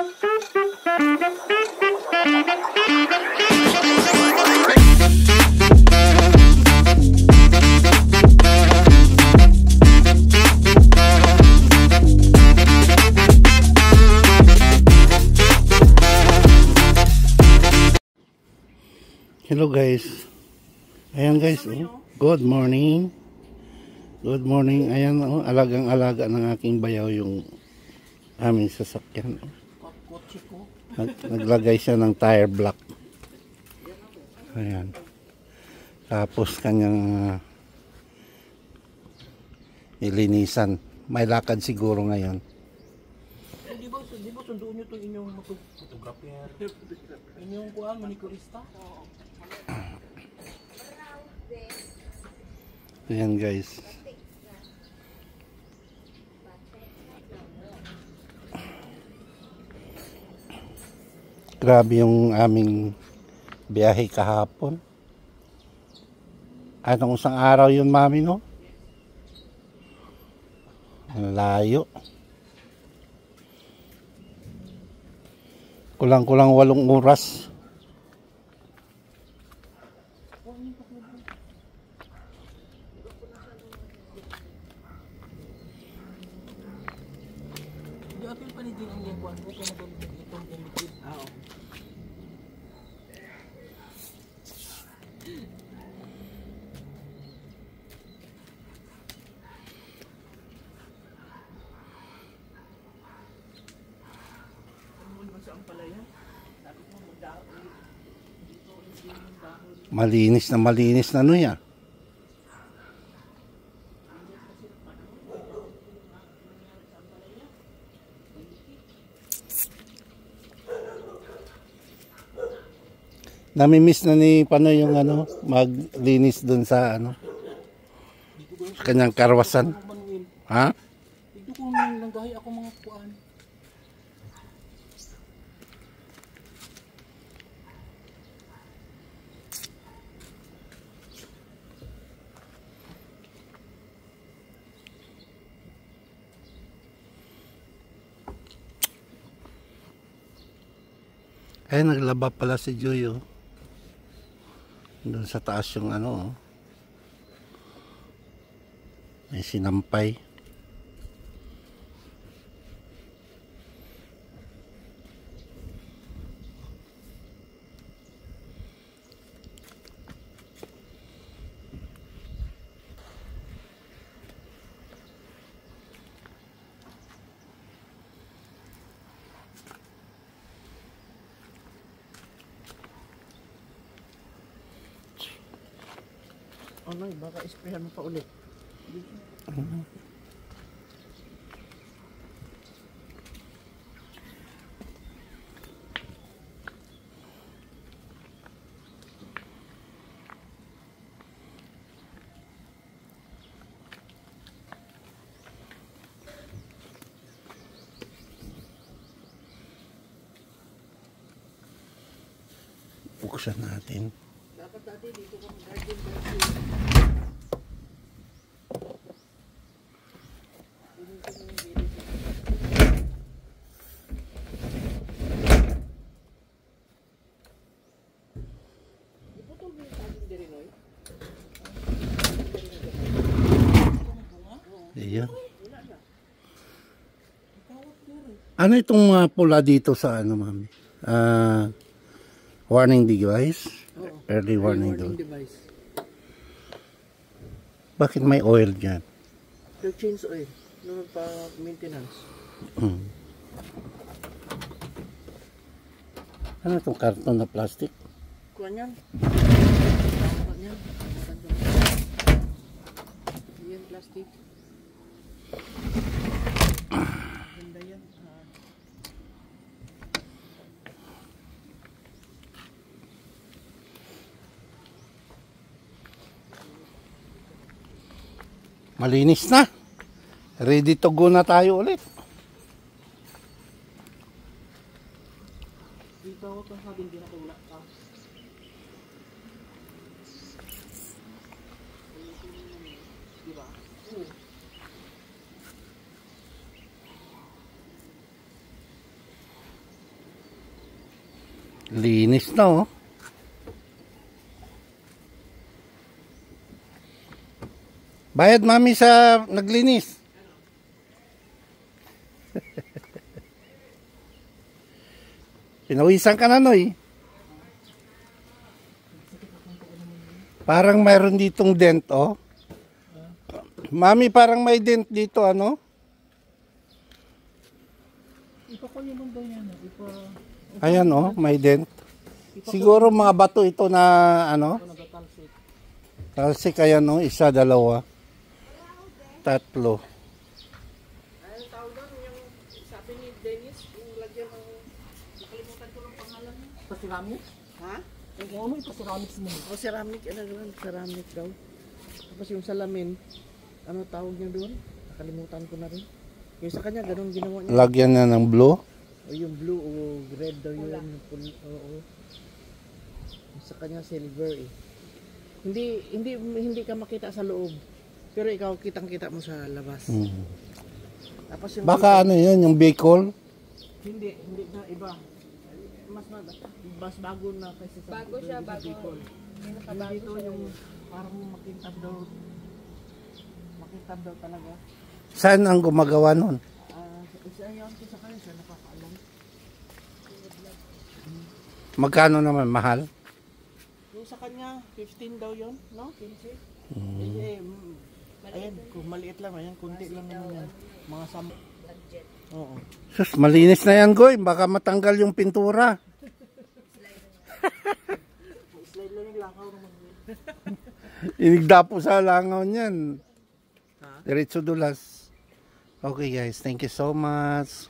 Hello guys. Ayan guys, oh. Good morning. Good morning. Ayan, oh, alagang-alaga ng aking bayaw yung aming sasakyan. Naglagay siya ng tire block. Ayan. Tapos kanyang ilinisan. May lakad siguro ngayon. Di ba sunduin nyo itong inyong photographer? Inyong kuhaan, manikurista? Ayan guys. Grabe yung aming biyahe kahapon. Anong isang araw yun, mami, no? Ang layo. Kulang-kulang 8 oras. Apil pa ni din ang lingkuan mo kung itong liquid. Malinis na ano yan. Namimiss na ni Pano yung ano, maglinis dun sa ano, sa kanyang karwasan. Ha? Ito kung langgahi ako mga kuan. Ay, naglaba pala si Joy, oh. Doon sa taas yung ano, oh. May sinampay. Ano, baka isprayan mo pa ulit. Buksan natin. Dapat dati dito kang garden. Ayan. Ano itong pula dito sa ano, mami? Warning device? Early warning device. Bakit may oil dyan? Change oil. No, pa maintenance. Ano itong karton na plastic? Kuan yan. Yan plastic. Ganda yan. Malinis na. Ready to go na tayo ulit. Dito ako kung sabi hindi na tulak ka. Diba? Linis na oh. Bayad mami sa naglinis. Pinawisan ka na Noy. Parang mayroon ditong dent oh. Mami parang may dent dito ano. Ipakunin mo daw yan. Ayan oh, may dent. Siguro mga bato ito na ano. Talsik ayan oh, isa, dalawa, tatlo. Ay, tawag doon yung sabi ni Dennis, yung lagyan ng nakalimutan ko ng pangalan niya. Ceramic? Ha? Yung ano ito ceramics mo? Oh, ceramic, ano naman, ceramic daw. Tapos yung salamin, ano tawag niya doon? Nakalimutan ko na rin. Yung sa kanya, ganun ginawa niya. Lagyan na ng blue. O yung blue o red daw yun. Oo. Sa kanya silver eh. Hindi ka makita sa loob. Pero ikaw kitang-kita mo sa labas. Tapos yung Baka ano yun, yung Bicol? hindi na iba. Mas bago na kasi sa Bago siya, bago. Yung dito yung parang makintab daw talaga. Saan ang gumagawa nun? Isa yun ko sa kanya, siya nakakaalam. Magkano naman mahal? Yung sa kanya, 15 daw yun, no? 15? Ayan, kung maliit lang, ayan, kunti lang naman yan. Mga budget. Oo. Sus, malinis na yan, Goy. Baka matanggal yung pintura. Slide lang yung lakaw naman. Inigdapo sa langaw niyan. Diretso dulas. Okay guys, thank you so much.